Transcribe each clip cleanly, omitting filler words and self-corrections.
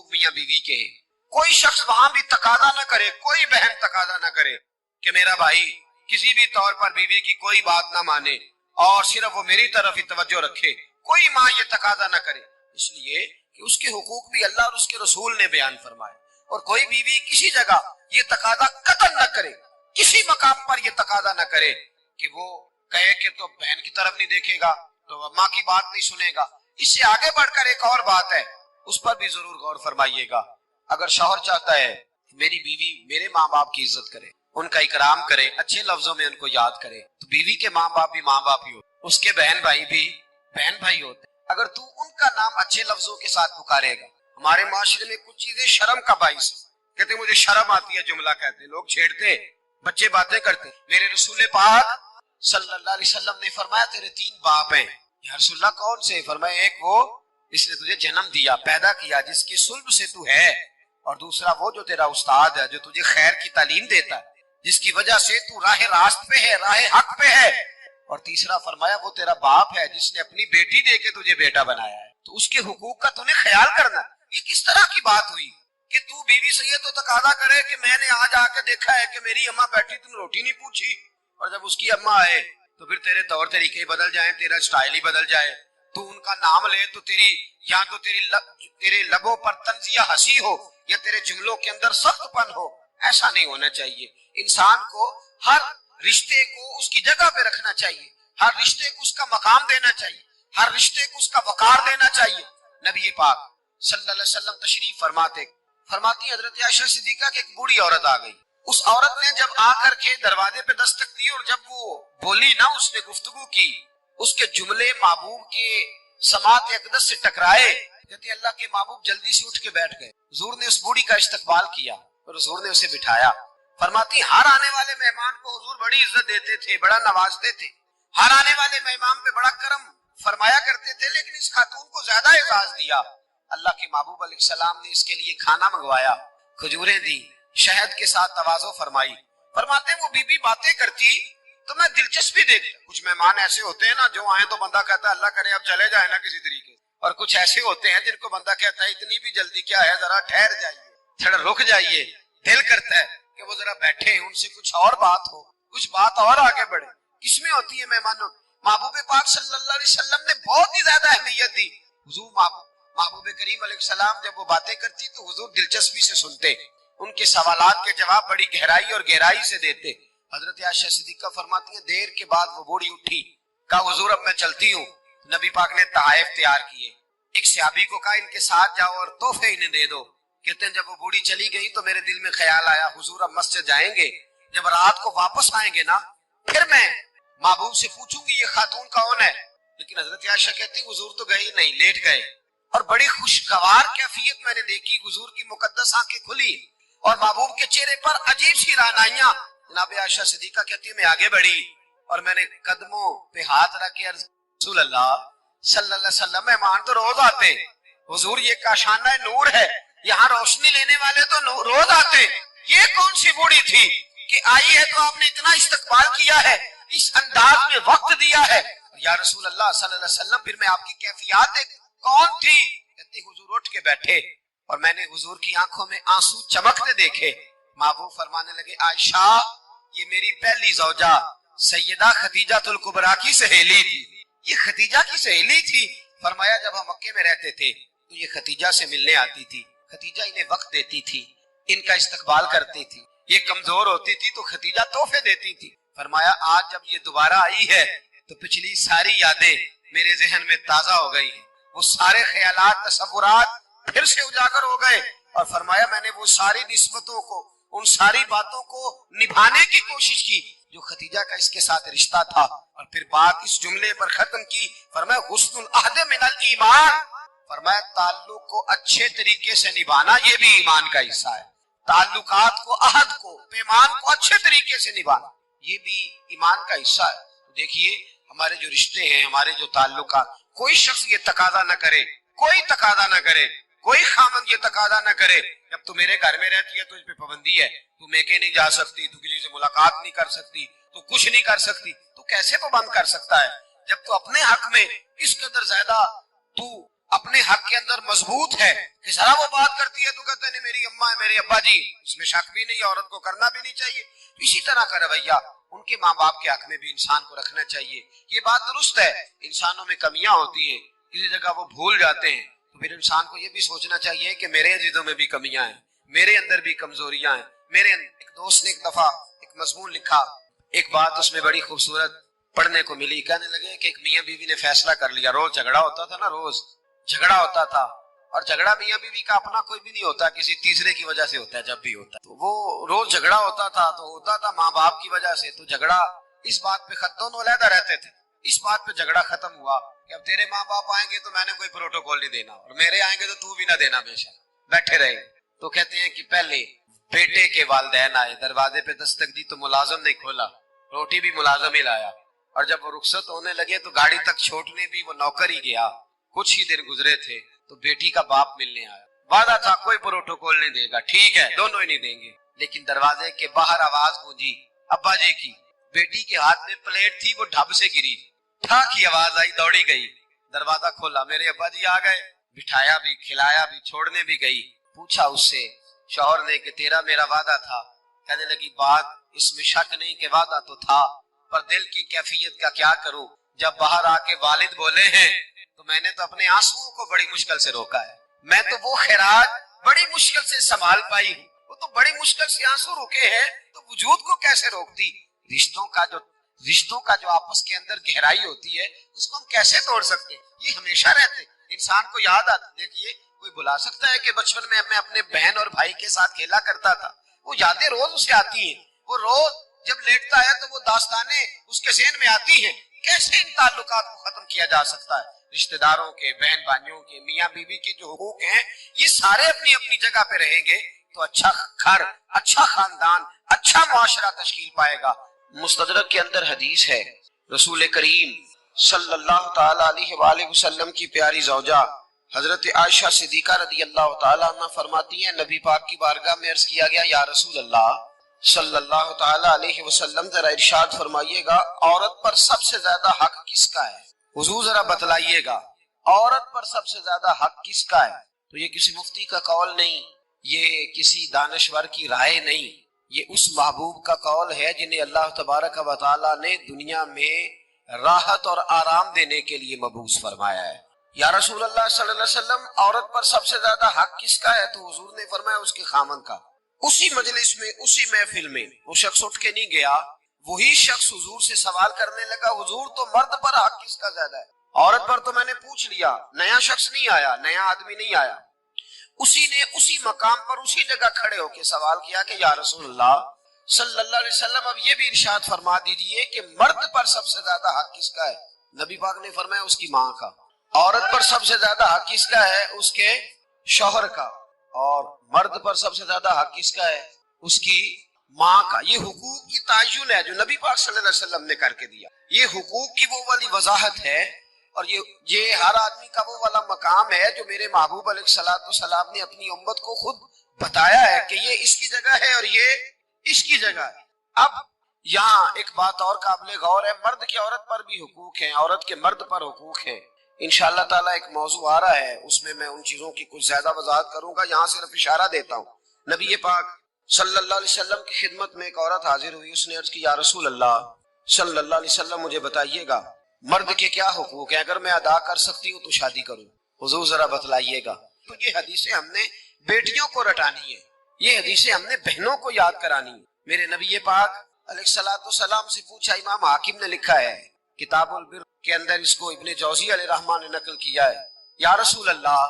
حقوق میاں بیوی کے ہیں. کوئی شخص وہاں بھی تقاضا نہ کرے, کوئی بہن تقاضا نہ کرے کہ میرا بھائی کسی بھی طور پر بیوی کی کوئی بات نہ مانے اور صرف وہ میری طرف ہی توجہ رکھے. کوئی ماں یہ تقاضا نہ کرے, اس لیے کہ اس کے حقوق بھی اللہ اور اس کے رسول نے بیان فرمائے. اور کوئی بیوی کسی جگہ یہ تقاضا قطعاً نہ کرے, کسی مقام پر یہ تقاضا نہ کرے کہ وہ کہے کہ تو بہن کی طرف نہیں دیکھے گا تو ماں کی بات نہیں سنے گا. اس سے آگے بڑھ کر ایک اور بات ہے, اس پر بھی ضرور غور فرمائیے گا. اگر شوہر چاہتا ہے میری بیوی میرے ماں باپ کی عزت کرے, ان کا اکرام کرے, اچھے لفظوں میں ان کو یاد کرے, تو بیوی کے ماں باپ بھی ماں باپ ہی ہوتے, اس کے بہن بھائی بھی بہن بھائی ہوتے. اگر تو ان کا نام اچھے لفظوں کے ساتھ پکارے گا, ہمارے معاشرے میں کچھ چیزیں شرم کا باعث ہے, کہتے مجھے شرم آتی ہے جملہ کہتے, لوگ چھیڑتے, بچے باتیں کرتے. میرے رسول پاک صلی اللہ علیہ وسلم نے فرمایا تیرے 3 باپ ہیں. یا رسول اللہ کون سے؟ فرمایا ایک وہ جس نے تجھے جنم دیا, پیدا کیا, جس کی صلب سے تو ہے, اور دوسرا وہ جو تیرا استاد ہے, جو تجھے خیر کی تعلیم دیتا ہے, جس کی وجہ سے تو راہ راست پہ ہے, راہ حق پہ ہے, اور تیسرا فرمایا وہ تیرا باپ ہے جس نے اپنی بیٹی دے کے تجھے بیٹا بنایا ہے. تو اس کے حقوق کا تو نے خیال کرنا. یہ کس طرح کی بات ہوئی کہ تو بیوی سے یہ تو تقاضا کرے کہ میں نے آج آ کے دیکھا ہے کہ میری اماں بیٹھی, تم روٹی نہیں پوچھی, اور جب اس کی اماں آئے تو پھر تیرے طور طریقے بدل جائیں, تیرا سٹائل ہی بدل جائے, تو ان کا نام لے تو تیرے لبوں پر طنزیہ ہنسی ہو یا تیرے جملوں کے اندر سخت پن ہو. ایسا نہیں ہونا چاہیے. انسان کو ہر رشتے کو اس کی جگہ پہ رکھنا چاہیے, ہر رشتے کو اس کا مقام دینا چاہیے, ہر رشتے کو اس کا وقار دینا چاہیے. نبی پاک صلی اللہ علیہ وسلم تشریف فرماتی حضرت عائشہ صدیقہ کہ ایک بوڑھی عورت آ گئی. اس عورت نے جب آ کر کے دروازے پہ دستک دی اور جب وہ بولی نا, اس نے گفتگو کی, اس کے جملے محبوب کے سماعت اقدس سے ٹکرائے. کہتے اللہ کے محبوب جلدی سے اٹھ کے بیٹھ گئے. حضور نے اس بوڑھی کا استقبال کیا اور حضور نے اسے بٹھایا. فرماتی ہر آنے والے مہمان کو حضور بڑی عزت دیتے تھے, بڑا نوازتے تھے, ہر آنے والے مہمان پہ بڑا کرم فرمایا کرتے تھے, لیکن اس خاتون کو زیادہ اعزاز دیا. اللہ کے محبوب علیہ السلام نے اس کے لیے کھانا منگوایا, کھجوریں دی, شہد کے ساتھ تواضع فرمائی. فرماتے وہ بی بی باتیں کرتی تو میں دلچسپی دیکھتا. کچھ مہمان ایسے ہوتے ہیں نا جو آئیں تو بندہ کہتا ہے اللہ کرے اب چلے جائیں نا کسی طریقے, اور کچھ ایسے ہوتے ہیں جن کو بندہ کہتا ہے اتنی بھی جلدی کیا ہے, ذرا ٹھہر جائیے, تھوڑا رک جائیے. دل کرتا ہے کہ وہ ذرا بیٹھے, ان سے کچھ اور بات ہو, کچھ بات اور آگے بڑھے. کس میں ہوتی ہے مہمانوں؟ محبوب پاک صلی اللہ علیہ وسلم نے بہت ہی زیادہ اہمیت دی. حضور محبوب کریم علیہ السلام جب وہ باتیں کرتی تو حضور دلچسپی سے سنتے, ان کے سوالات کے جواب بڑی گہرائی اور گہرائی سے دیتے. حضرت عائشہ صدیقہ فرماتی ہیں دیر کے بعد وہ بوڑھی اٹھی, کہا حضور اب میں چلتی ہوں. نبی پاک نے تحائف تیار کیے, ایک صحابی کو کہا ان کے ساتھ جاؤ اور تحفے انہیں دے دو. کہتے ہیں جب وہ بوڑھی چلی گئی تو میرے دل میں خیال آیا حضور اب مسجد جائیں گے, جب رات کو واپس آئیں گے نا پھر میں محبوب سے پوچھوں گی یہ خاتون کون ہے. لیکن حضرت عائشہ کہتی حضور تو گئی نہیں, لیٹ گئے, اور بڑی خوشگوار کیفیت میں نے دیکھی. حضور کی مقدس آنکھیں کھلی اور محبوب کے چہرے پر عجیب سی رعنائیاں. جناب عائشہ صدیقہ کہتی ہے میں آگے بڑھی اور میں نے قدموں پہ ہاتھ رکھ کے رسول اللہ صلی اللہ علیہ وسلم مہمان تو روز آتے, حضور یہ کاشانہ نور ہے, یہاں روشنی لینے والے تو روز آتے, یہ کون سی بوڑھی تھی کہ آئی ہے تو آپ نے اتنا استقبال کیا ہے, اس انداز میں وقت دیا ہے. یا رسول اللہ صلی اللہ علیہ وسلم پھر میں آپ کی کیفیات دیکھ کون تھی؟ کہتے حضور اٹھ کے بیٹھے اور میں نے حضور کی آنکھوں میں آنسو چمکتے دیکھے. محبوب فرمانے لگے عائشہ یہ میری پہلی زوجہ سیدہ خدیجہ الکبریٰ کی سہیلی تھی. یہ خدیجہ کی سہیلی تھی. فرمایا جب ہم مکے میں رہتے تھے تو یہ خدیجہ سے ملنے آتی تھی, خدیجہ انہیں وقت دیتی تھی, ان کا استقبال کرتی تھی. یہ کمزور ہوتی تھی تو خدیجہ تحفے دیتی تھی. فرمایا آج جب یہ دوبارہ آئی ہے تو پچھلی ساری یادیں میرے ذہن میں تازہ ہو گئی ہیں, وہ سارے خیالات تصورات پھر سے اجاگر ہو گئے. اور فرمایا میں نے وہ ساری نسبتوں کو, ان ساری باتوں کو نبھانے کی کوشش کی جو خدیجہ کا اس کے ساتھ رشتہ تھا, اور پھر بات اس جملے پر ختم کی. فرمایا حسن العہد من الایمان, فرمایا تعلق کو اچھے طریقے سے نبھانا یہ بھی ایمان کا حصہ ہے. تعلقات کو, عہد کو, پیمان کو اچھے طریقے سے نبھانا یہ بھی ایمان کا حصہ ہے. دیکھیے ہمارے جو رشتے ہیں, ہمارے جو تعلقات, کوئی شخص یہ تقاضا نہ کرے, کوئی تقاضا نہ کرے, کوئی خامن یہ تقاضا نہ کرے جب تو میرے گھر میں رہتی ہے تو اس پہ پابندی ہے, تو میکے نہیں جا سکتی, تو کسی سے ملاقات نہیں کر سکتی, تو کچھ نہیں کر سکتی. تو کیسے پابند کر سکتا ہے جب تو اپنے حق میں اس قدر زیادہ تو اپنے حق کے اندر مضبوط ہے کہ ذرا وہ بات کرتی ہے تو کہتے ہیں نہیں میری اماں ہے میرے ابا جی، اس میں شک بھی نہیں، عورت کو کرنا بھی نہیں چاہیے. اسی طرح کا رویہ ان کے ماں باپ کے حق میں بھی انسان کو رکھنا چاہیے. یہ بات درست ہے، انسانوں میں کمیاں ہوتی ہیں، کسی جگہ وہ بھول جاتے ہیں، تو پھر انسان کو یہ بھی سوچنا چاہیے کہ میرے عزیزوں میں بھی کمیاں ہیں، میرے اندر بھی کمزوریاں ہیں. ایک دوست نے ایک دفعہ ایک مضمون لکھا، ایک بات اس میں بڑی خوبصورت پڑھنے کو ملی. کہنے لگے کہ ایک میاں بیوی نے فیصلہ کر لیا. روز جھگڑا ہوتا تھا نا، روز جھگڑا ہوتا تھا، اور جھگڑا میاں بیوی کا اپنا کوئی بھی نہیں ہوتا، کسی تیسرے کی وجہ سے ہوتا ہے. جب بھی ہوتا ہے تو وہ روز جھگڑا ہوتا تھا تو ہوتا تھا ماں باپ کی وجہ سے. تو جھگڑا اس بات پہ دونوں علیحدہ رہتے تھے، اس بات پہ جھگڑا ختم ہوا کہ اب تیرے ماں باپ آئیں گے تو میں نے کوئی پروٹوکول نہیں دینا، اور میرے آئیں گے تو تو بھی نہ دینا، بے شک بیٹھے رہے. تو کہتے ہیں کہ پہلے بیٹے کے والدین آئے، دروازے پہ دستک دی تو ملازم نہیں کھولا، روٹی بھی ملازم ہی لایا، اور جب وہ رخصت ہونے لگے تو گاڑی تک چھوڑنے بھی وہ نوکر ہی گیا. کچھ ہی دن گزرے تھے تو بیٹی کا باپ ملنے آیا. وعدہ تھا کوئی پروٹوکول نہیں دے گا، ٹھیک ہے دونوں ہی نہیں دیں گے. لیکن دروازے کے باہر آواز گونجی ابا جی کی. بیٹی کے ہاتھ میں پلیٹ تھی، وہ ڈھب سے گری، ٹھا کی آواز آئی، دوڑی گئی، دروازہ کھولا، میرے ابا جی آ گئے. بٹھایا بھی، کھلایا بھی، چھوڑنے بھی گئی. پوچھا اس سے شوہر نے کہ تیرا میرا وعدہ تھا. کہنے لگی بات اس میں شک نہیں کہ وعدہ تو تھا، پر دل کی کیفیت کا کیا کروں. جب باہر آ کے والد بولے ہیں تو میں نے تو اپنے آنسوؤں کو بڑی مشکل سے روکا ہے. میں تو وہ خیرات بڑی مشکل سے سنبھال پائی ہوں، وہ تو بڑی مشکل سے آنسو روکے ہیں، تو وجود کو کیسے روکتی. رشتوں کا جو آپس کے اندر گہرائی ہوتی ہے اس کو ہم کیسے توڑ سکتے. یہ ہمیشہ رہتے، انسان کو یاد آتی. دیکھیے کوئی بلا سکتا ہے کہ بچپن میں میں اپنے بہن اور بھائی کے ساتھ کھیلا کرتا تھا، وہ یادیں روز اسے آتی ہیں، وہ روز جب لیٹتا ہے تو وہ داستانیں اس کے ذہن میں آتی ہیں. کیسے ان تعلقات کو ختم کیا جا سکتا ہے؟ رشتہ داروں کے، بہن بھائیوں کے، میاں بیوی کے جو حقوق ہیں یہ سارے اپنی اپنی جگہ پہ رہیں گے تو اچھا گھر، اچھا خاندان، اچھا معاشرہ تشکیل پائے گا. مستدرک کے اندر حدیث ہے، رسول کریم صلی اللہ تعالی علیہ وآلہ وسلم کی پیاری زوجہ حضرت عائشہ صدیقہ رضی اللہ تعالی عنہ فرماتی ہیں نبی پاک کی بارگاہ میں عرض کیا گیا یا رسول اللہ صلی اللہ تعالی علیہ وسلم ذرا ارشاد فرمائیے گا عورت پر سب سے زیادہ حق کس کا ہے؟ حضور ذرا بتلائیے گا عورت پر سب سے زیادہ حق کس کا ہے؟ تو یہ کسی مفتی کا قول نہیں، یہ کسی دانشور کی رائے نہیں، یہ اس محبوب کا قول ہے جنہیں اللہ تبارک و تعالی نے دنیا میں راحت اور آرام دینے کے لیے مبعوث فرمایا ہے. یا رسول اللہ صلی اللہ علیہ وسلم عورت پر سب سے زیادہ حق کس کا ہے؟ تو حضور نے فرمایا اس کے خامن کا. اسی مجلس میں، اسی محفل میں وہ شخص اٹھ کے نہیں گیا، وہی شخص حضور سے سوال کرنے لگا حضور تو مرد پر حق کس کا زیادہ ہے؟ عورت پر تو میں نے پوچھ لیا، نیا شخص نہیں آیا، نیا آدمی نہیں آیا. اسی نے اسی مقام پر اسی جگہ کھڑے ہو کے سوال کیا کہ یا رسول اللہ صلی اللہ علیہ وسلم اب یہ بھی ارشاد فرما دیجئے کہ مرد پر سب سے زیادہ حق کس کا ہے؟ نبی پاک نے فرمایا اس کی ماں کا. عورت پر سب سے زیادہ حق کس کا ہے؟ اس کے شوہر کا. اور مرد پر سب سے زیادہ حق کس کا ہے؟ اس کی ماں کا. یہ حقوق کی تعین ہے جو نبی پاک صلی اللہ علیہ وسلم نے کر کے دیا. یہ حقوق کی وہ والی وضاحت ہے، اور یہ ہر آدمی کا وہ والا مقام ہے جو میرے محبوب علیہ الصلوۃ والسلام نے اپنی امت کو خود بتایا ہے کہ یہ اس کی جگہ ہے اور یہ اس کی جگہ ہے. اب یہاں ایک بات اور قابل غور ہے، مرد کی عورت پر بھی حقوق ہیں، عورت کے مرد پر حقوق ہیں. انشاءاللہ تعالیٰ ایک موضوع آ رہا ہے، اس میں ان چیزوں کی کچھ زیادہ وضاحت کروں گا، یہاں صرف اشارہ دیتا ہوں. نبی پاک صلی اللہ علیہ وسلم کی خدمت میں ایک عورت حاضر ہوئی، اس نے عرض کی یا رسول اللہ صلی اللہ علیہ وسلم مجھے بتائیے گا مرد کے کیا حقوق ہیں، اگر میں ادا کر سکتی ہوں تو شادی کروں. حضور ذرا بتلائیے گا. تو یہ حدیثیں ہم نے بیٹیوں کو رٹانی ہے، یہ حدیثیں ہم نے بہنوں کو یاد کرانی ہے. میرے نبی پاک علیہ الصلوۃ والسلام سے پوچھا، امام حاکم نے لکھا ہے کتاب البر کے اندر، اس کو ابن جوزی علیہ رحمان نے نقل کیا ہے، یا رسول اللہ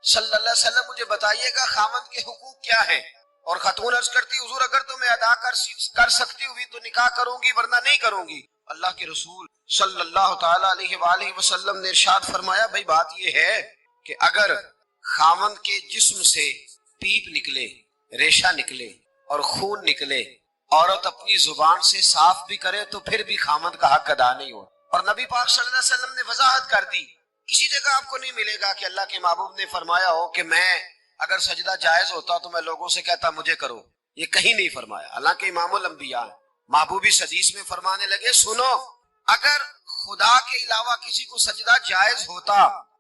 صلی اللہ علیہ وسلم مجھے بتائیے گا خامند کے حقوق کیا ہیں؟ اور خاتون عرض کرتی حضور اگر تو میں ادا کر سکتی ہوئی تو نکاح کروں گی ورنہ نہیں کروں گی. اللہ کے رسول صلی اللہ تعالی علیہ وآلہ وسلم نے ارشاد فرمایا بھئی بات یہ ہے کہ اگر خامند کے جسم سے پیپ نکلے، ریشہ نکلے اور خون نکلے، عورت اپنی زبان سے صاف بھی کرے تو پھر بھی خامند کا حق ادا نہیں ہو. اور نبی پاک صلی اللہ علیہ وسلم نے وضاحت کر دی. کسی جگہ آپ کو نہیں ملے گا کہ اللہ کے محبوب نے فرمایا ہو کہ میں اگر سجدہ جائز ہوتا تو میں لوگوں سے کہتا مجھے کرو، یہ کہیں نہیں فرمایا. حالانکہ امام الانبیاء محبوب اس حدیث میں فرمانے لگے سنو اگر خدا کے علاوہ کسی کو سجدہ جائز ہوتا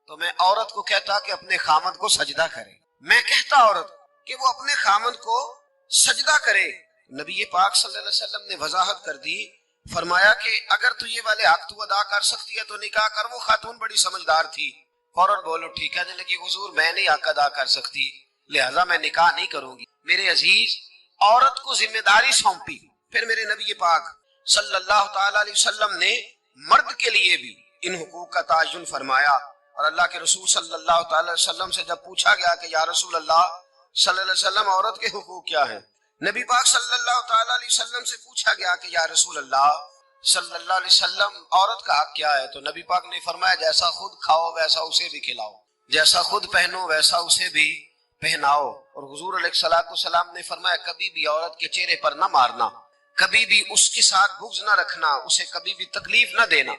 تو میں عورت کو کہتا کہ اپنے خامد کو سجدہ کرے، میں کہتا عورت کہ وہ اپنے خامد کو سجدہ کرے۔ نبی پاک صلی اللہ علیہ وسلم نے وضاحت کر دی، فرمایا کہ اگر تو یہ والے حق تو ادا کر سکتی ہے تو نکاح کر۔ وہ خاتون بڑی سمجھدار تھی، فوراً بولو ٹھیک ہے لگی، حضور میں نہیں حق ادا کر سکتی لہذا میں نکاح نہیں کروں گی۔ میرے عزیز، عورت کو ذمہ داری سونپی۔ پھر میرے نبی پاک صلی اللہ تعالی علیہ وسلم نے مرد کے لیے بھی ان حقوق کا تعین فرمایا، اور اللہ کے رسول صلی اللہ تعالی علیہ وسلم سے جب پوچھا گیا کہ یا رسول اللہ صلی اللہ علیہ وسلم عورت کے حقوق کیا ہیں، نبی پاک صلی اللہ تعالی علیہ وسلم سے پوچھا گیا کہ یا رسول اللہ صلی اللہ علیہ وسلم عورت کا حق کیا ہے، تو نبی پاک نے فرمایا جیسا خود کھاؤ ویسا اسے بھی کھلاؤ، جیسا خود پہنو ویسا اسے بھی پہناؤ۔ اور حضور علیہ الصلوۃ والسلام نے فرمایا کبھی بھی عورت کے چہرے پر نہ مارنا، کبھی بھی اس کے ساتھ بغض نہ رکھنا، اسے کبھی بھی تکلیف نہ دینا،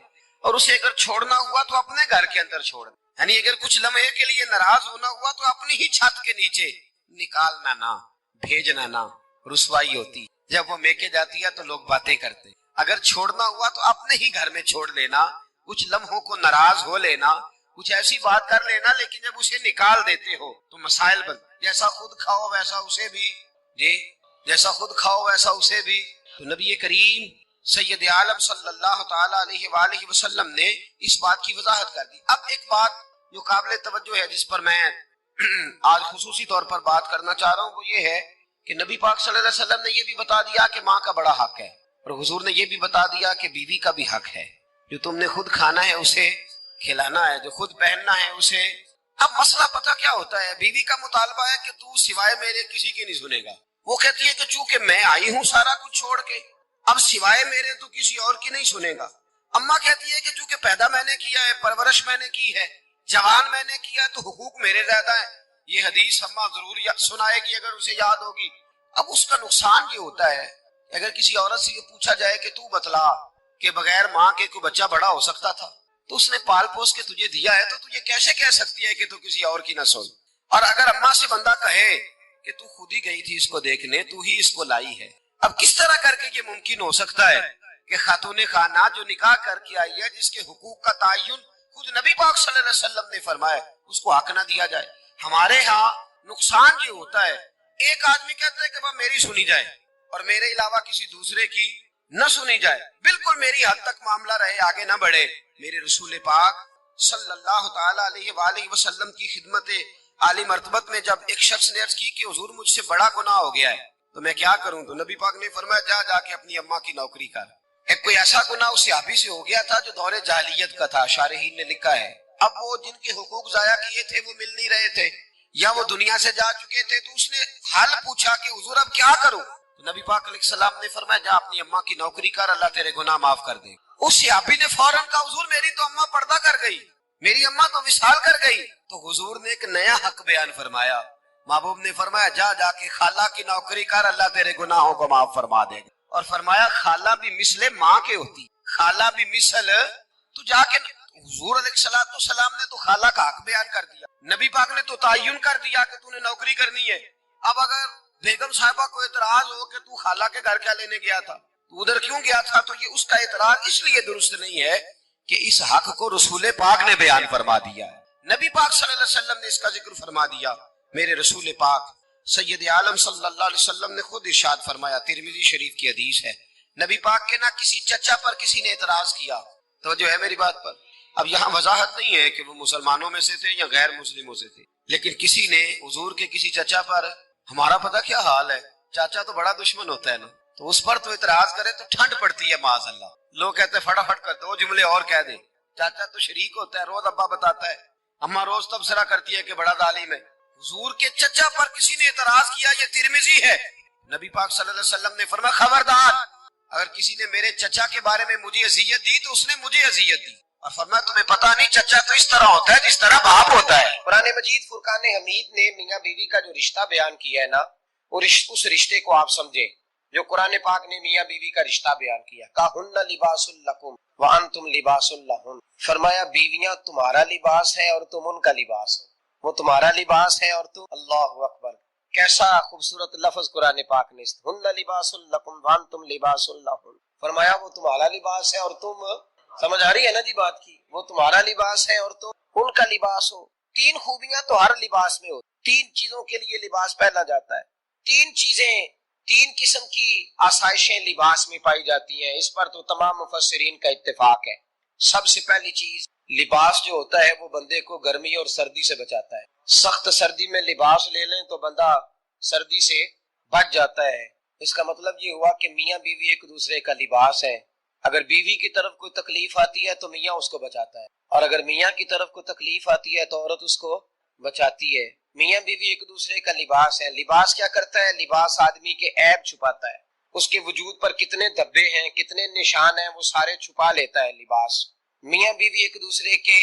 اور اسے اگر چھوڑنا ہوا تو اپنے گھر کے اندر چھوڑنا، یعنی اگر کچھ لمحے کے لیے ناراض ہونا ہوا تو اپنی ہی چھت کے نیچے نکالنا نہ، بھیجنا نہ، رسوائی ہوتی۔ جب وہ میکے جاتی ہے تو لوگ باتیں کرتے، اگر چھوڑنا ہوا تو اپنے ہی گھر میں چھوڑ لینا، کچھ لمحوں کو ناراض ہو لینا، کچھ ایسی بات کر لینا، لیکن جب اسے نکال دیتے ہو تو مسائل بن، جیسا خود کھاؤ ویسا اسے بھی، جی جیسا خود کھاؤ ویسا اسے بھی۔ تو نبی کریم سید عالم صلی اللہ تعالی علیہ وآلہ وسلم نے اس بات کی وضاحت کر دی۔ اب ایک بات جو قابل توجہ ہے جس پر میں آج خصوصی طور پر بات کرنا چاہ رہا ہوں، وہ یہ ہے کہ نبی پاک صلی اللہ علیہ وسلم نے یہ بھی بتا دیا کہ ماں کا بڑا حق ہے، اور حضور نے یہ بھی بتا دیا کہ بیوی کا بھی حق ہے، جو تم نے خود کھانا ہے اسے کھلانا ہے، جو خود پہننا ہے اسے۔ اب مسئلہ پتہ کیا ہوتا ہے، بیوی کا مطالبہ ہے کہ تو سوائے میرے کسی کی نہیں سنے گا، وہ کہتی ہے کہ چونکہ میں آئی ہوں سارا کچھ چھوڑ کے، اب سوائے میرے تو کسی اور کی نہیں سنے گا۔ اماں کہتی ہے کہ چونکہ پیدا میں نے کیا ہے، پرورش میں نے کی ہے، جوان میں نے کیا ہے، تو حقوق میرے زیادہ ہیں۔ یہ حدیث اماں ضرور سنائے گی اگر اسے یاد ہوگی۔ اب اس کا نقصان یہ ہوتا ہے، اگر کسی عورت سے یہ پوچھا جائے کہ تو بتلا کہ بغیر ماں کے کوئی بچہ بڑا ہو سکتا تھا، تو اس نے پال پوس کے تجھے دیا ہے، تو تجھے کیسے کہہ سکتی ہے کہ تو کسی اور کی نہ سن؟ اور اگر اماں سے بندہ کہے کہ تو خود ہی گئی تھی اس کو دیکھنے، تو ہی اس کو لائی ہے، اب کس طرح کر کے یہ ممکن ہو سکتا ہے کہ خاتون خانہ جو نکاح کر کے آئی ہے، جس کے حقوق کا تعین خود نبی پاک صلی اللہ علیہ وسلم نے فرمایا، اس کو حق نہ دیا جائے؟ ہمارے ہاں نقصان یہ ہوتا ہے، ایک آدمی کہتا ہے کہ وہ میری سنی جائے اور میرے علاوہ کسی دوسرے کی نہ سنی جائے، بالکل میری حد تک معاملہ رہے، آگے نہ بڑھے۔ میرے رسول پاک صلی اللہ تعالی علیہ وآلہ وسلم کی خدمت عالی مرتبت میں جب ایک شخص نے عرض کی کہ حضور مجھ سے بڑا گناہ ہو گیا ہے تو میں کیا کروں، تو نبی پاک نے فرمایا جا کے اپنی اماں کی نوکری کر۔ ایک کوئی ایسا گناہ اس صحابی سے ہو گیا تھا جو دور جاہلیت کا تھا، شارحین نے لکھا ہے، اب وہ جن کے حقوق ضائع کیے تھے وہ مل نہیں رہے تھے یا وہ دنیا سے جا چکے تھے، تو اس نے حل پوچھا کہ حضور اب کیا کروں، تو نبی پاک علیہ السلام نے فرمایا جا اپنی اماں کی نوکری کر، اللہ تیرے گناہ معاف کر دے۔ اس صحابی نے فوراً کہا حضور میری تو اماں پردہ کر گئی، میری اماں تو وصال کر گئی، تو حضور نے ایک نیا حق بیان فرمایا، محبوب نے فرمایا جا کے خالہ کی نوکری کر، اللہ تیرے گناہوں کو معاف فرما دے گا، اور فرمایا خالہ بھی مثل ماں کے ہوتی، خالہ بھی مثل، تو جا کے حضور علیہ الصلوۃ والسلام نے تو خالہ کا حق بیان کر دیا، نبی پاک نے تو تعین کر دیا کہ تو نے نوکری کرنی ہے۔ اب اگر بیگم صاحبہ کو اعتراض ہو کہ تو خالہ کے گھر کیا لینے گیا تھا، تو ادھر کیوں گیا تھا، تو یہ اس کا اعتراض اس لیے درست نہیں ہے کہ اس حق کو رسول پاک نے بیان فرما دیا ہے، نبی پاک صلی اللہ علیہ وسلم نے اس کا ذکر فرما دیا۔ میرے رسول پاک سید عالم صلی اللہ علیہ وسلم نے خود ارشاد فرمایا، ترمذی شریف کی حدیث ہے، نبی پاک کے نہ کسی چچا پر کسی نے اعتراض کیا، توجہ ہے میری بات پر؟ اب یہاں وضاحت نہیں ہے کہ وہ مسلمانوں میں سے تھے یا غیر مسلموں سے تھے، لیکن کسی نے حضور کے کسی چچا پر، ہمارا پتہ کیا حال ہے، چاچا تو بڑا دشمن ہوتا ہے نا، تو اس پر تو اعتراض کرے تو ٹھنڈ پڑتی ہے معاذ اللہ، لوگ کہتے ہیں فٹافٹ کر دو جملے اور کہہ دیں، چاچا تو شریک ہوتا ہے، روز ابا بتاتا ہے، اماں روز تبصرہ کرتی ہے کہ بڑا ظالم ہے۔ حضور کے چچا پر کسی نے اعتراض کیا، یہ ترمذی ہے، نبی پاک صلی اللہ علیہ وسلم نے فرمایا خبردار، اگر کسی نے میرے چچا کے بارے میں مجھے اذیت دی تو اس نے مجھے اذیت دی، اور فرمایا تمہیں پتہ نہیں چچا تو اس طرح ہوتا ہے جس طرح باپ ہوتا ہے۔ قرآن مجید فرقان حمید نے میاں بیوی کا جو رشتہ بیان کیا ہے نا، اس رشتے کو آپ سمجھیں جو قرآن پاک نے میاں بیوی کا رشتہ بیان کیا، کہن لباس لکم وانتم لباس لہن، فرمایا بیویاں تمہارا لباس ہے اور تم ان کا لباس ہو، وہ تمہارا لباس ہے اور تم، اللہ اکبر، کیسا خوبصورت لفظ قرآن پاک نے، ہن لباس لکم وانتم لباس لہن، فرمایا وہ تمہارا لباس ہے اور تم سمجھ آ رہی ہے نا جی بات کی؟ وہ تمہارا لباس ہے اور تو ان کا لباس ہو. تین خوبیاں تو ہر لباس میں ہو. تین چیزوں کے لیے لباس پہنا جاتا ہے. تین چیزیں، تین قسم کی آسائشیں لباس میں پائی جاتی ہیں. اس پر تو تمام مفسرین کا اتفاق ہے. سب سے پہلی چیز، لباس جو ہوتا ہے وہ بندے کو گرمی اور سردی سے بچاتا ہے. سخت سردی میں لباس لے لیں تو بندہ سردی سے بچ جاتا ہے. اس کا مطلب یہ ہوا کہ میاں بیوی ایک دوسرے کا لباس ہے. اگر بیوی کی طرف کوئی تکلیف آتی ہے تو میاں اس کو بچاتا ہے، اور اگر میاں کی طرف کوئی تکلیف آتی ہے تو عورت اس کو بچاتی ہے. میاں بیوی ایک دوسرے کا لباس ہے. لباس کیا کرتا ہے؟ لباس آدمی کے عیب چھپاتا ہے. اس کے وجود پر کتنے دھبے ہیں، کتنے نشان ہیں، وہ سارے چھپا لیتا ہے لباس. میاں بیوی ایک دوسرے کے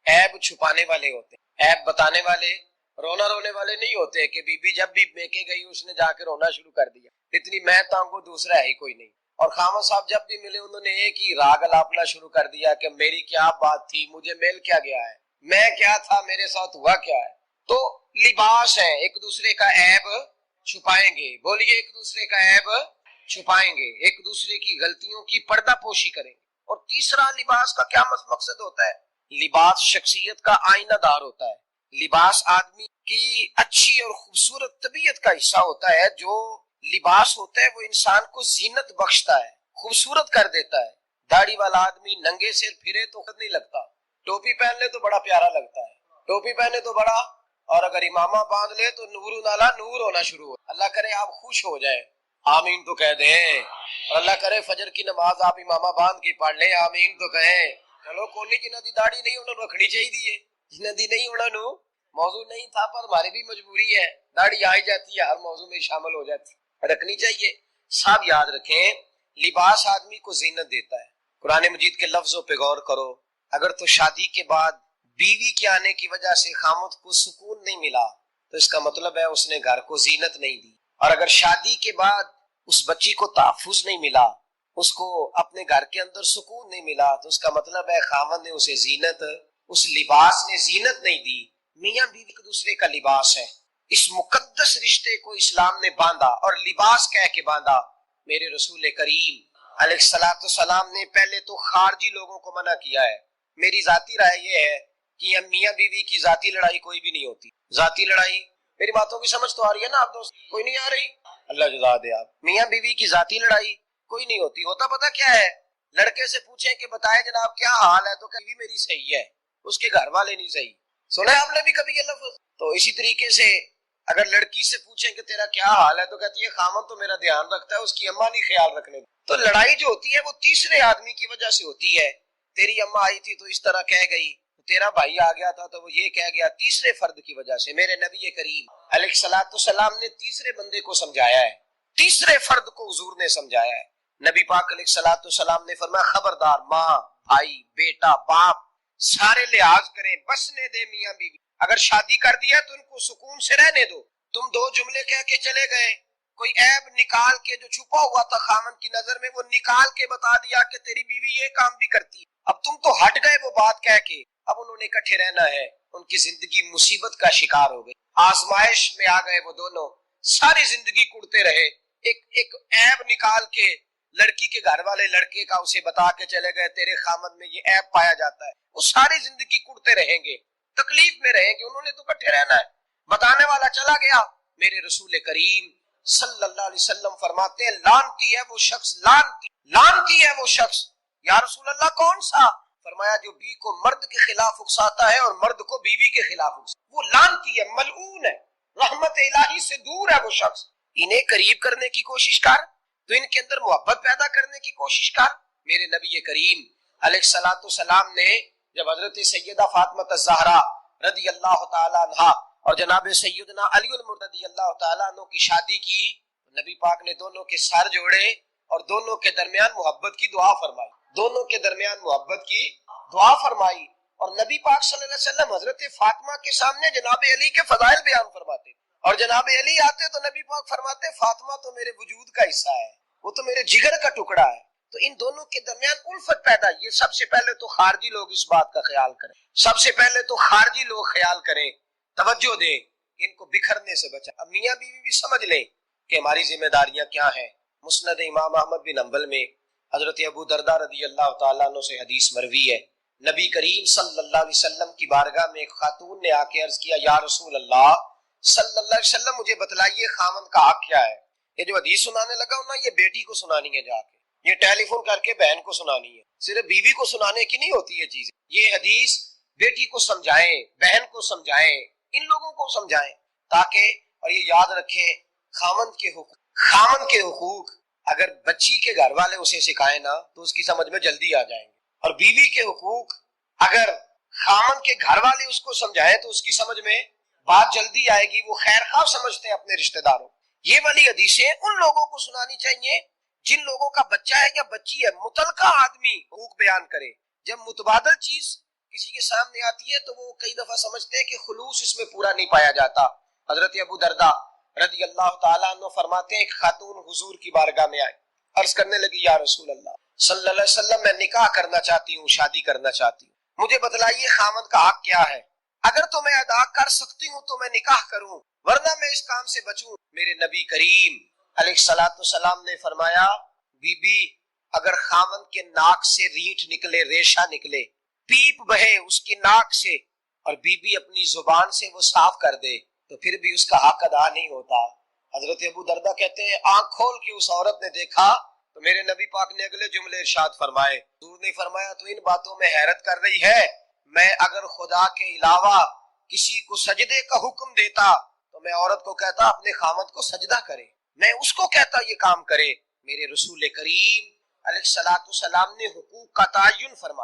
عیب چھپانے والے ہوتے ہیں. عیب بتانے والے، رونا رونے والے نہیں ہوتے کہ بی بی جب بھی میکے گئی اس نے جا کے رونا شروع کر دیا، اتنی میں تانگو دوسرا ہے ہی کوئی نہیں. اور خامد صاحب جب بھی ملے انہوں نے ایک ہی راگ الاپنا شروع کر دیا کہ میری کیا بات تھی، مجھے مل کیا گیا ہے، میں کیا تھا، میرے ساتھ ہوا کیا ہے. تو لباس ہے، ایک دوسرے کا عیب چھپائیں گے. بولیے، ایک دوسرے کا عیب چھپائیں گے، ایک دوسرے کی غلطیوں کی پردہ پوشی کریں گے. اور تیسرا، لباس کا کیا مقصد ہوتا ہے؟ لباس شخصیت کا آئینہ دار ہوتا ہے. لباس آدمی کی اچھی اور خوبصورت طبیعت کا حصہ ہوتا ہے. جو لباس ہوتا ہے وہ انسان کو زینت بخشتا ہے، خوبصورت کر دیتا ہے. داڑھی والا آدمی ننگے سر پھرے تو خود نہیں لگتا، ٹوپی پہن لے تو بڑا پیارا لگتا ہے، ٹوپی پہنے تو بڑا، اور اگر امامہ باندھ لے تو نور نالا نور ہونا شروع ہو. اللہ کرے آپ خوش ہو جائیں، آمین تو کہہ دیں. اور اللہ کرے فجر کی نماز آپ امامہ باندھ کی پڑھ لیں، آمین تو کہیں. چلو کوئی جنہ دی داڑھی نہیں انہوں نے رکھنی چاہیے، جنہ دی نہیں انہوں نے موضوع نہیں تھا، پر ہماری بھی مجبوری ہے، داڑھی آئی جاتی ہے، ہر موضوع میں شامل ہو جاتی ہے، رکھنی چاہیے. سب یاد رکھیں، لباس آدمی کو زینت دیتا ہے. قرآن مجید کے لفظوں پہ غور کرو. اگر تو شادی کے بعد بیوی کے آنے کی وجہ سے خامد کو سکون نہیں ملا تو اس کا مطلب ہے اس نے گھر کو زینت نہیں دی. اور اگر شادی کے بعد اس بچی کو تحفظ نہیں ملا، اس کو اپنے گھر کے اندر سکون نہیں ملا، تو اس کا مطلب ہے خامد نے اسے زینت، اس لباس نے زینت نہیں دی. میاں بیوی ایک دوسرے کا لباس ہے. اس مقدس رشتے کو اسلام نے باندھا اور لباس کہہ کے باندھا. میرے رسول کریم علیہ الصلوۃ والسلام نے پہلے تو خارجی لوگوں کو منع کیا ہے. میری ذاتی رائے یہ ہے کہ میاں بیوی کی ذاتی لڑائی کوئی بھی نہیں ہوتی. ذاتی لڑائی، میری باتوں کی سمجھ تو آ رہی ہے نا آپ دوست؟ کوئی نہیں آ رہی؟ اللہ جزا دے. آپ میاں بیوی کی ذاتی لڑائی کوئی نہیں ہوتی. ہوتا پتہ کیا ہے؟ لڑکے سے پوچھیں کہ بتائے جناب کیا حال ہے، تو کہ بیوی میری صحیح ہے، اس کے گھر والے نہیں صحیح. سنا ہے آپ نے بھی کبھی یہ لفظ؟ تو اسی طریقے سے اگر لڑکی سے پوچھیں کہ تیرا کیا حال ہے، تو کہتی ہے خامن تو میرا دھیان رکھتا ہے، اس کی اماں نہیں خیال رکھنے. تو لڑائی جو ہوتی ہے وہ تیسرے آدمی کی وجہ سے ہوتی ہے. تیری اماں آئی تھی تو اس طرح کہہ گئی، تیرا بھائی آ گیا تھا تو وہ یہ کہہ گیا، تیسرے فرد کی وجہ سے. میرے نبی کریم علیہ الصلوۃ والسلام نے تیسرے بندے کو سمجھایا ہے، تیسرے فرد کو حضور نے سمجھایا ہے. نبی پاک علیہ الصلوۃ والسلام نے فرمایا خبردار، ماں، بھائی، بیٹا، باپ سارے لحاظ کریں، بسنے دے میاں بیوی. اگر شادی کر دیا تو ان کو سکون سے رہنے دو. تم دو جملے کہہ کے چلے گئے، کوئی عیب نکال کے جو چھپا ہوا تھا خامن کی نظر میں وہ نکال کے بتا دیا کہ تیری بیوی یہ کام بھی کرتی ہے. اب تم تو ہٹ گئے وہ بات کہہ کے، اب انہوں نے اکٹھے رہنا ہے. ان کی زندگی مصیبت کا شکار ہو گئی، آزمائش میں آ گئے وہ دونوں، ساری زندگی کڑتے رہے. ایک عیب نکال کے لڑکی کے گھر والے لڑکے کا اسے بتا کے چلے گئے تیرے خامد میں یہ عیب پایا جاتا ہے. وہ ساری زندگی کڑتے رہیں گے، تکلیف میں رہیں گے. انہوں نے تو اکٹھے رہنا ہے. بتانے والا چلا گیا. میرے رسول کریم صلی اللہ علیہ وسلم فرماتے ہیں لعنتی ہے وہ شخص، لعنتی ہے وہ شخص. یا رسول اللہ کون سا؟ فرمایا جو بیوی کو مرد کے خلاف اکساتا ہے اور مرد کو بیوی کے خلاف اکساتا ہے، وہ لعنتی ہے، ملعون ہے، رحمت الہی سے دور ہے وہ شخص. انہیں قریب کرنے کی کوشش کر، تو ان کے اندر محبت پیدا کرنے کی کوشش کر. میرے نبی کریم علیہ الصلوۃ والسلام نے جب حضرت سیدہ فاطمہ الزہرا رضی اللہ تعالی عنہا اور جناب سیدنا علی رضی اللہ تعالیٰ عنہ کی شادی کی، نبی پاک نے دونوں کے سر جوڑے اور دونوں کے درمیان محبت کی دعا فرمائی، دونوں کے درمیان محبت کی دعا فرمائی. اور نبی پاک صلی اللہ علیہ وسلم حضرت فاطمہ کے سامنے جناب علی کے فضائل بیان فرماتے، اور جناب علی آتے تو نبی پاک فرماتے فاطمہ تو میرے وجود کا حصہ ہے، وہ تو میرے جگر کا ٹکڑا ہے. تو ان دونوں کے درمیان الفت پیدا. یہ سب سے پہلے تو خارجی لوگ اس بات کا خیال کریں، سب سے پہلے تو خارجی لوگ خیال کریں، توجہ دیں، ان کو بکھرنے سے بچا. اب میاں بیوی بھی سمجھ لیں کہ ہماری ذمہ داریاں کیا ہیں. مسند امام احمد بن حنبل میں حضرت ابو دردہ رضی اللہ تعالیٰ عنہ سے حدیث مروی ہے، نبی کریم صلی اللہ علیہ وسلم کی بارگاہ میں ایک خاتون نے آ کے عرض کیا، یا رسول اللہ صلی اللہ علیہ وسلم مجھے بتلائیے خامن کا حق کیا ہے؟ یہ جو حدیث سنانے لگا ہوں نا، یہ بیٹی کو سنانی ہے، جا کے یہ ٹیلی فون کر کے بہن کو سنانی ہے، صرف بیوی کو سنانے کی نہیں ہوتی یہ چیز۔ یہ حدیث بیٹی کو سمجھائیں، بہن کو سمجھائیں، ان لوگوں کو سمجھائیں تاکہ، اور یہ یاد رکھیں خامن کے حقوق اگر بچی کے گھر والے اسے سکھائیں نا تو اس کی سمجھ میں جلدی آ جائیں گے، اور بیوی کے حقوق اگر خامن کے گھر والے اس کو سمجھائیں تو اس کی سمجھ میں بات جلدی آئے گی، وہ خیر خواہ سمجھتے ہیں اپنے رشتہ داروں۔ یہ والی حدیثیں ان لوگوں کو سنانی چاہیے جن لوگوں کا بچہ ہے یا بچی ہے، متعلقہ آدمی حقوق بیان کرے۔ جب متبادل چیز کسی کے سامنے آتی ہے تو وہ کئی دفعہ سمجھتے ہیں کہ خلوص اس میں پورا نہیں پایا جاتا۔ حضرت ابو دردہ رضی اللہ تعالیٰ عنہ فرماتے ہیں، ایک خاتون حضور کی بارگاہ میں آئی، عرض کرنے لگی، یا رسول اللہ صلی اللہ علیہ وسلم میں نکاح کرنا چاہتی ہوں، شادی کرنا چاہتی ہوں، مجھے بتلائیے خامن کا حق کیا ہے؟ اگر تو میں ادا کر سکتی ہوں تو میں نکاح کروں، ورنہ میں اس کام سے بچوں۔ میرے نبی کریم علیہ الصلوۃ والسلام نے فرمایا، بی بی اگر خامن کے ناک سے ریٹھ نکلے، ریشہ نکلے، پیپ بہے اس کی ناک سے، اور بی بی اپنی زبان سے وہ صاف کر دے تو پھر بھی اس کا حق ادا نہیں ہوتا۔ حضرت ابو دردہ کہتے ہیں، آنکھ کھول کے اس عورت نے دیکھا تو میرے نبی پاک نے اگلے جملے ارشاد فرمائے، حضور نے فرمایا تو ان باتوں میں حیرت کر رہی ہے، میں اگر خدا کے علاوہ کسی کو سجدے کا حکم دیتا تو میں عورت کو کہتا اپنے خامد کو سجدہ کرے، میں اس کو کہتا یہ کام کرے۔ میرے رسول کریم علیہ الصلوۃ والسلام نے حقوق کا تعین فرمایا۔